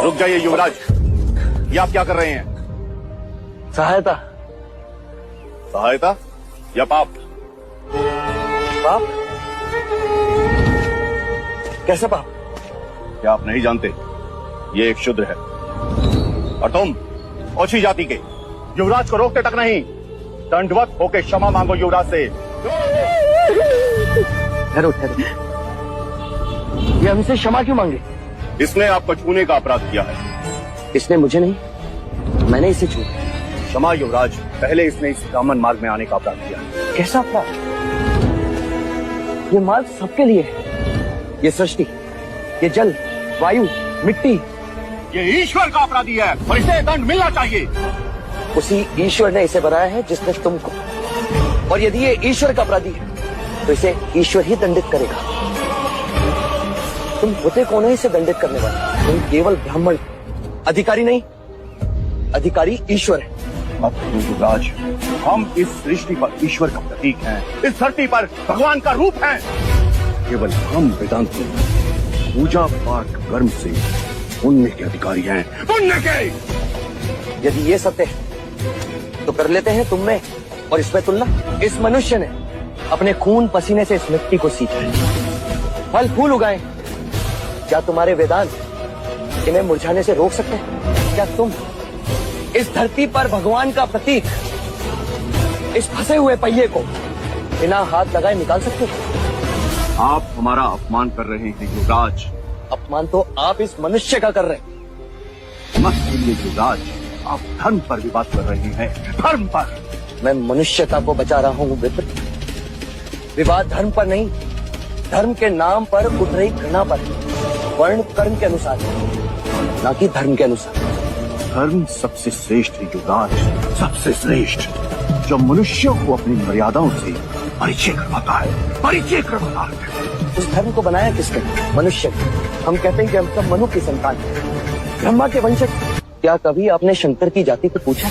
रुक जाइए युवराज, ये आप क्या कर रहे हैं? सहायता। सहायता या पाप? पाप? कैसे पाप? क्या आप नहीं जानते? ये एक शूद्र है और तुम ओछी जाति के। युवराज को रोकते तक नहीं, दंडवत होके क्षमा मांगो युवराज से। ठहरो ठहरो, ये हमसे क्षमा क्यों मांगे? इसने आपको छूने का अपराध किया है। इसने मुझे नहीं, मैंने इसे छू। क्षमा युवराज, पहले इसने इस ब्राह्मण मार्ग में आने का अपराध किया है। कैसा अपराध? ये मार्ग सबके लिए है। ये सृष्टि, ये जल, वायु, मिट्टी, ये ईश्वर का अपराधी है और इसे दंड मिलना चाहिए। उसी ईश्वर ने इसे बनाया है जिसने तुमको, और यदि ये ईश्वर का अपराधी है तो इसे ईश्वर ही दंडित करेगा। तुम होते कौन है इसे दंडित करने वाले? तुम केवल ब्राह्मण, अधिकारी नहीं, अधिकारी ईश्वर है। अब युवराज, हम इस सृष्टि पर ईश्वर का प्रतीक हैं, इस धरती पर भगवान का रूप हैं। केवल हम वेदांती पूजा पाठ कर्म से पुण्य के अधिकारी हैं, पुण्य के। यदि ये सत्य है तो कर लेते हैं तुम में और इसमें तुलना। इस मनुष्य ने अपने खून पसीने से इस मिट्टी को सींचा है, फल फूल उगाए। क्या तुम्हारे वेदांत इन्हें मुरझाने से रोक सकते हैं? क्या तुम इस धरती पर भगवान का प्रतीक, इस फंसे हुए पहिए को बिना हाथ लगाए निकाल सकते हो? आप हमारा अपमान कर रहे हैं युवराज। अपमान तो आप इस मनुष्य का कर रहे हैं। मत बोलिए युवराज, आप धर्म पर विवाद कर रहे हैं, धर्म पर। मैं मनुष्यता को बचा रहा हूँ विप्र। विवाद धर्म पर नहीं, धर्म के नाम पर उठ रही घृणा पर, वर्ण कर्म के अनुसार, ना कि धर्म के अनुसार। धर्म सबसे श्रेष्ठ है युवराज, सबसे श्रेष्ठ, जो मनुष्यों को अपनी मर्यादाओं से परिचय करवाता है, परिचय करवाता है। उस धर्म को बनाया किसने? मनुष्य ने। हम कहते हैं कि हम सब मनु की संतान हैं, ब्रह्मा के वंशज। क्या कभी आपने शंकर की जाति को पूछा?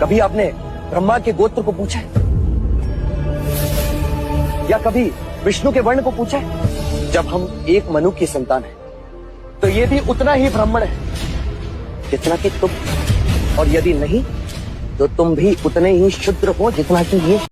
कभी आपने ब्रह्मा के गोत्र को पूछा? या कभी विष्णु के वर्ण को पूछा? जब हम एक मनु की संतान हैं, तो ये भी उतना ही ब्राह्मण है जितना कि तुम, और यदि नहीं तो तुम भी उतने ही शूद्र हो जितना कि ये।